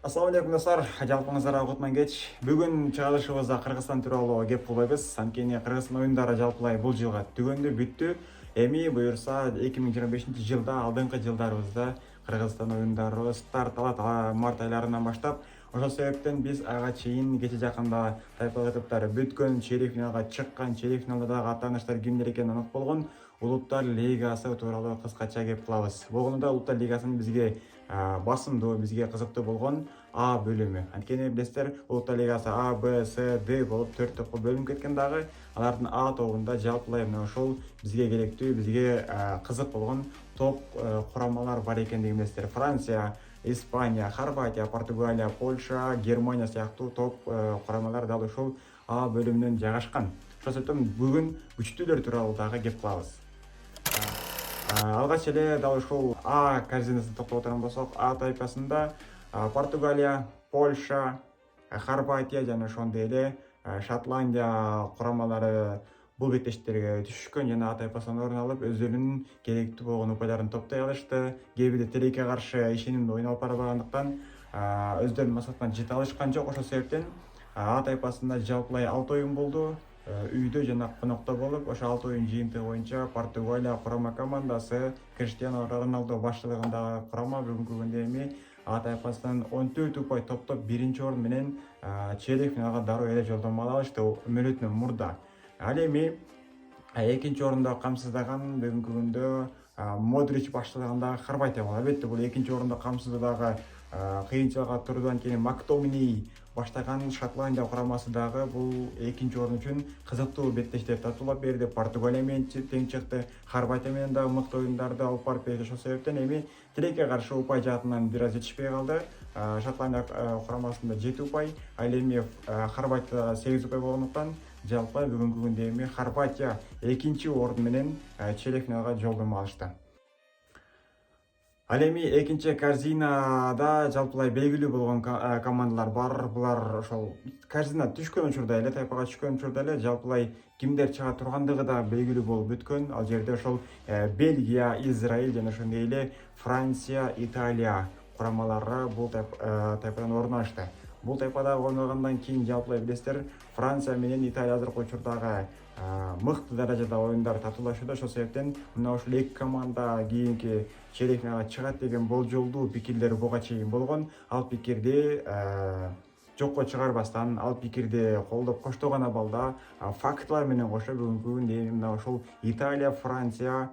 Assalamu алейкум достар, жалпыңыздарга кутман кеч. Бүгүн чыгарылышыбызда Кыргызстан тууралуу кеп кылбайбыз. Анткени Кыргызстан оюндары жалпылай бул жылга түгөндү, бүттү. Эми буюрса 2025-жылда алдыңкы жылдарыбызда Кыргызстан оюндары старт алат март айларынан баштап. Ошол себептен биз ага чейин кече жакында тайпалык этаптары бүткөн, чейрек финалга чыккан, чейрек финалда дагы аттаныштар кимдер экени анык болгон Улуттар Лигасы тууралуу кыскача кеп кылабыз. Болгондо Улуттар Лигасынын бизге басымдуу, бизге кызыктуу болгон А бөлүмү. Анткени билесиздер, Улуттар Лигасы А, Б, С, Д болуп 4 топко бөлүнүп кеткен дагы. Алардын А тобунда жалпылай мына ошол бизге керектүү, бизге кызык болгон топ курамалар бар экендигин билесиздер. Франция, Испания, Хорватия, Португалия, Польша, Германия сыяктуу топ курамалар дал ушул А бөлүмүнөн жайгашкан. Ошол себептен бүгүн күчтүүлөр тууралуу дагы кеп кылабыз. Алгач эле дал ушул А корзинасын токтоп отурган болсок, А тайпасында Португалия, Польша, Хорватия жана ошондой эле Шотландия курамалары бул беттештерге түшүшкөн жана А тайпасынан орун алып, өздөрүнүн керектүү болгон упайларын топтой алышты. Кээ бирде тилекке каршы ишенимдүү ойун алып барбагандыктан өздөрүнүн максатына жете алышкан жок. Ошол себептен А тайпасында жалпылай 6 оюн болду. Үйдө жана конокто болуп, ошо 6 оюн жыйынтыгы боюнча Португалия курама командасы Криштиану Роналду баштыгындагы курама бүгүнкү күндө эми А тайпасынан 14 упай топтоп биринчи орун менен чейрек финалга дароо эле жолдомо ала алышты мөөнөтүнөн мурда. Ал эми экинчи орунду камсыздаган бүгүнкү күндө Модрич баштыгындагы Хорватия болот. Албетте бул экинчи орунду камсыздоо дагы кыйынчылыкка турду. Анткени Мактомини баштаган Шотландия курамасы дагы бул экинчи орун үчүн кызыктуу беттештер татуулап берди. Португалия менен тең чыкты, Хорватия менен дагы мыкты оюндарды алып барып берди. Ошол себептен эми тилекке каршы упай жаатынан бир аз жетишпей калды. Шотландия курамасында 7 упай, ал эми Хорватияда 8 упай болгондуктан жалпы бүгүнкү күндө эми Хорватия экинчи орун менен чейрек финалга жолдомо алышты. Ал эми экинчи корзинада жалпылай белгилүү болгон командалар бар. Булар ошол корзина түшкөн учурда эле, тайпага түшкөн учурда эле жалпылай кимдер чыга тургандыгы да белгилүү болуп бүткөн. Ал жерде ошол Бельгия, Израиль жана ошондой эле Франция, Италия курамалары бул тайпадан орун алышты. Бул тайпада ойногондон кийин жалпылай билесиздер, Франция менен Италия азыркы учурдагы мыкты даражада оюндар татуулашууда. Ошол себептен мына ушул эки команда кийинки чейрек финалга чыгат деген болжолдуу пикирлер буга чейин болгон. Ал пикирди жокко чыгарбастан, ал пикирди колдоп коштогон абалда фактылар менен кошо бүгүнкү күндө мына ушул Италия, Франция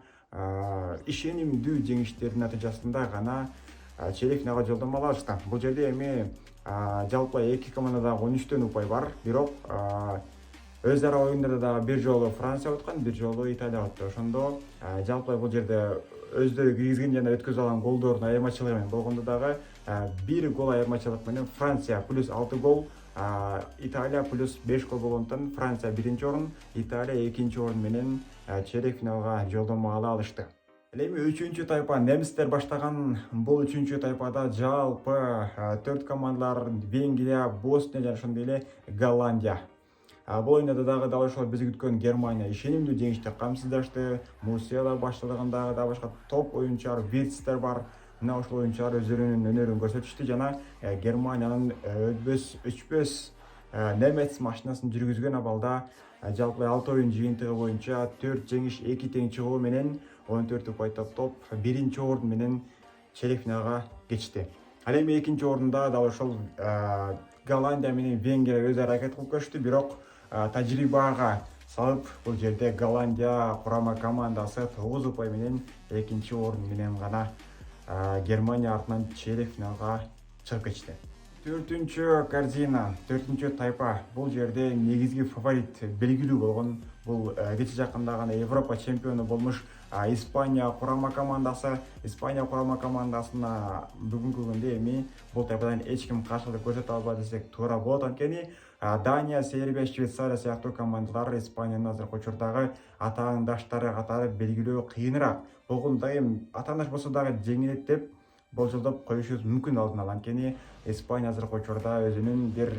ишенимдүү жеңиштердин натыйжасында гана чейрек финалга жолдомо ала алышты. Бул жерде эми жалпы эки командада 13 упай бар, бирок өз ара оюндарда дагы бир жолу Франция уткан, бир жолу Италия утты. Ошондо жалпы бул жерде өздөрү киргизген жана өткөзө алган голдордун айырмачылыгы менен болгондо дагы бир гол айырмачылык менен Франция плюс 6 гол, Италия плюс 5 гол болгондуктан Франция биринчи орун, Италия экинчи орун менен чейрек финалга жолдомо ала алышты. Эми үчүнчү тайпа немистер баштаган. Бул үчүнчү тайпада жалпы 4 командалар Венгрия, Босния жана ошондой эле Голландия. Бул оюнда дагы дал ошол биз күткөн Германия ишенимдүү жеңишти камсыздашты. Мусиела баштыгындагы да башка топ оюнчулар Вирцтер бар. Мына ошол оюнчулар өздөрүнүн өнөрүн көрсөтүштү жана Германиянын өчпөс немец машинасын жүргүзгөн абалда жалпы 6 оюн жыйынтыгы боюнча 4 жеңиш, 2 тең чыгуу менен 14 упай топтоп биринчи орун менен чейрек финалга geçти. Ал эми экинчи орунда дал ошол Голландия менен Венгрия өз аракет кылып көрүштү, бирок тажрыйбага салып бул жерде Голландия курама командасы 9 упай менен экинчи орун менен гана Германия артынан чейрек финалга чыгып кетти. Төртүнчү корзина, төртүнчү тайпа. Бул жерде негизги фаворит белгилүү болгон бул кече жакында гана Европа чемпиону болмуш Испания курама командасы. Испания курама командасына бүгүнкү күндө эми бул тайпадан эч ким каршылык көрсөтө албады десек туура болот. Анткени Дания, Сербия, Швейцария сыяктуу командалар Испаниянын азыркы учурдагы атаандаштары катары белгилөө кыйыныраак. Болгондо эми атаандаш болсо дагы жеңилет деп болжолдоп коюшубуз мүмкүн алдын ала. Анткени Испания азыркы учурда өзүнүн бир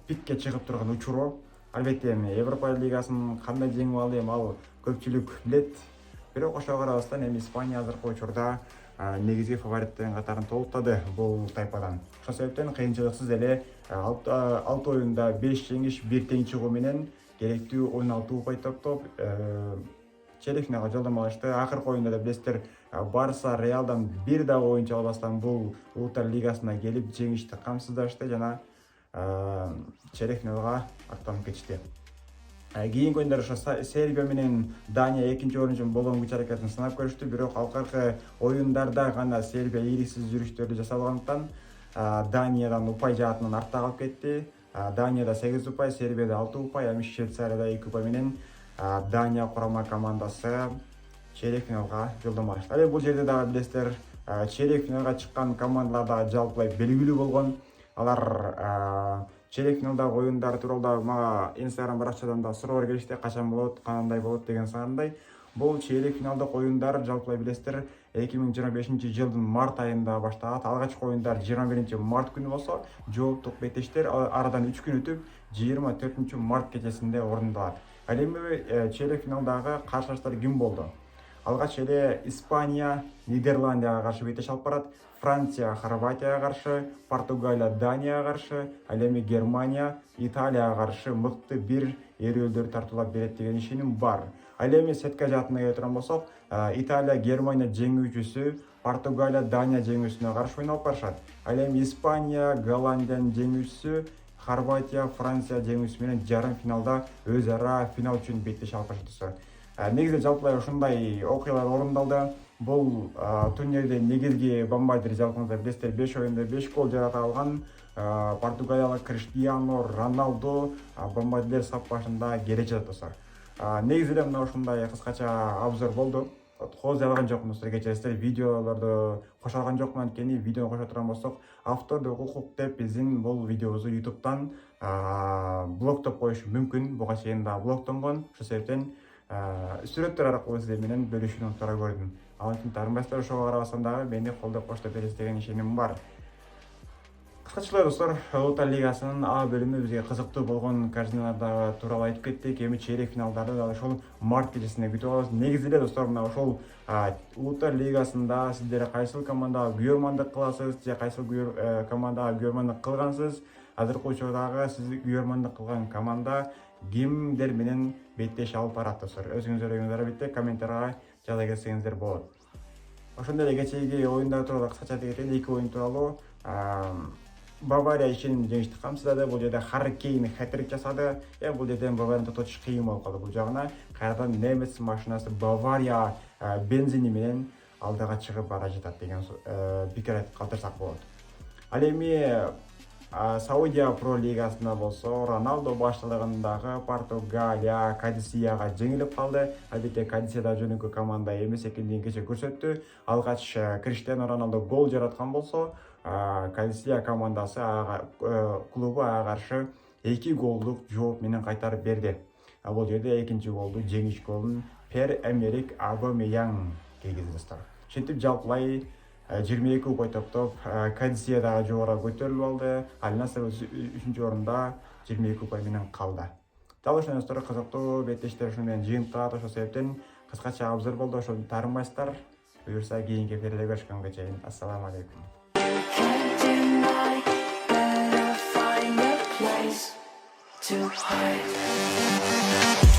пикке чыгып турган учуру. Албетте эми Европа лигасын кандай жеңип алды, ал көпчүлүк билет. Бирок ошого карабастан эми Испания азыркы учурда негизги фавориттердин катарын толуктады бул тайпадан. Ошол себептен кыйынчылыксыз эле 6 оюнда 5 жеңиш, 1 тең чыгуу менен керектүү 16 упай топтоп чейрек финалга жолдомо алышты. Акыркы оюнда да билесиздер, Барса Реалдан бир дагы оюнчу албастан бул Улуттар Лигасына келип жеңишти камсыздашты жана чейрек финалга аттанып кетишти. Кийинки оюндар ошо Сербия менен Дания экинчи орун үчүн болгон күч аракетин сынап көрүштү, бирок алкаркы оюндарда гана Сербия ийгиликсиз жүрүштөрдү жасагандыктан Даниядан упай жаатынан артта калып кетти. Данияда 8 упай, Сербияда 6 упай, эми Швейцарияда 2 упай менен Дания курама командасы чейрек финалга жолдомо алышты. Ал эми бул жерде дагы билесиздер, чейрек финалга чыккан командалар да жалпылай белгилүү болгон. Алар чейрек финалдагы оюндар тууралуу дагы мага Instagram баракчадан да суроолор келишти, качан болот, кандай болот деген сарандай. Бул чейрек финалдык оюндар жалпылай билесиздер 2025-жылдын март айында башталат. Алгачкы оюндар 21-март күнү болсо, жооптук беттештер арадан 3 күн өтүп 24-март кечесинде орундалат. Ал эми чейрек финалдагы каршылаштар ким болду? Алгач эле Испания Нидерландияга каршы беттеш алып барат, Франция Хорватияга каршы, Португалия Данияга каршы, ал эми Германия Италияга каршы мыкты бир эрүүлдөр тартуулап берет деген ишеним бар. Ал эми сетка жаатына келе турган болсок, Италия Германия жеңүүчүсү, Португалия Дания жеңүүчүсүнө каршы ойноо алып барышат. Ал эми Испания Голландиянын жеңүүчүсү, Хорватия Франция жеңүүчүсү менен жарым финалда өз ара финал үчүн беттеш алып барышат. Негизде жалпылай ушундай окуялар орундалды. Бул турнирде негизги бомбардир жалпыңыздар билесиздер, 5 оюнда 5 гол жарата алган португалиялык Криштиану Роналду бомбардир сап башында келе жатат достор. Негизде мына ушундай кыскача обзор болду. Кооз алган жокмун достор, кечиресиздер, видеолорду кошо алган жокмун, анткени видеону кошо турган болсок автордук укук деп биздин бул видеобузду YouTube'дан блоктоп коюшу мүмкүн. Буга чейин да блоктонгон. Ошол себептен сүрөттөр аркылуу сиздер менен бөлүшүүнү туура көрдүм. Ал үчүн таарынбайсыздар, ошого карабастан дагы мени колдоп коштоп бересиз деген ишеним бар. Кыскача достор, Улуттар Лигасынын А бөлүмү бизге кызыктуу болгон картиналар тууралуу айтып кеттик. Эми чейрек финалдарды дагы ошол март кечесинде күтүп алабыз. Негизде достор, мына ошол Улуттар Лигасында сиздер кайсыл командага күйөрмандык кыласыз же кайсыл командага күйөрмандык кылгансыз? Азыркы учурдагы сиз күйөрмандык кылган команда кимдер менен беттеш алып барат достор? Өзүңүздөр оюңуздар битте комментарийга жаза кетсеңиздер болот. Ошондой эле кечээги оюндар тууралуу кыскача айта кетейин. 2 оюн тууралуу. Бавария ишенимдүү жеңишти камсыздады. Бул жерде Харри Кейн хет-трик жасады. Бул жерден Баварияны токтотуш кыйын болуп калды. Бул жагына кайрадан немец машинасы Бавария бензини менен алдыга чыгып бара жатат деген пикир айтып калтырсак болот. Ал эми Саудия Про Лигасында болсо, Роналдо башталыгындагы Португалия Кадисияга жеңилип калды. Албетте Кадисияда жөнөкөй команда эмес экендигин кече көрсөттү. Алгач Криштиану Роналдо гол жараткан болсо, Кадисия командасы клубу ага каршы 2 голдук жооп менен кайтарып берди. Бул жерде экинчи голду, жеңиш голун Пьер-Эмерик Абамеян кийгизди достор. Шентип жалпылай 22 упай топтоп Кадисия дагы жогору көтөрүлүп алды. Аль Насср 3-чү орунда 22 упай менен калды. Дал ошондой достор, кызыктуу беттештер ушуну менен жыйынтыгат. Ошол себептен кыскача обзор болду. Ошону таарынбайсыздар. Буюрса кийинки эфирде көрүшкөнгө чейин ассаламу алейкум. To hide.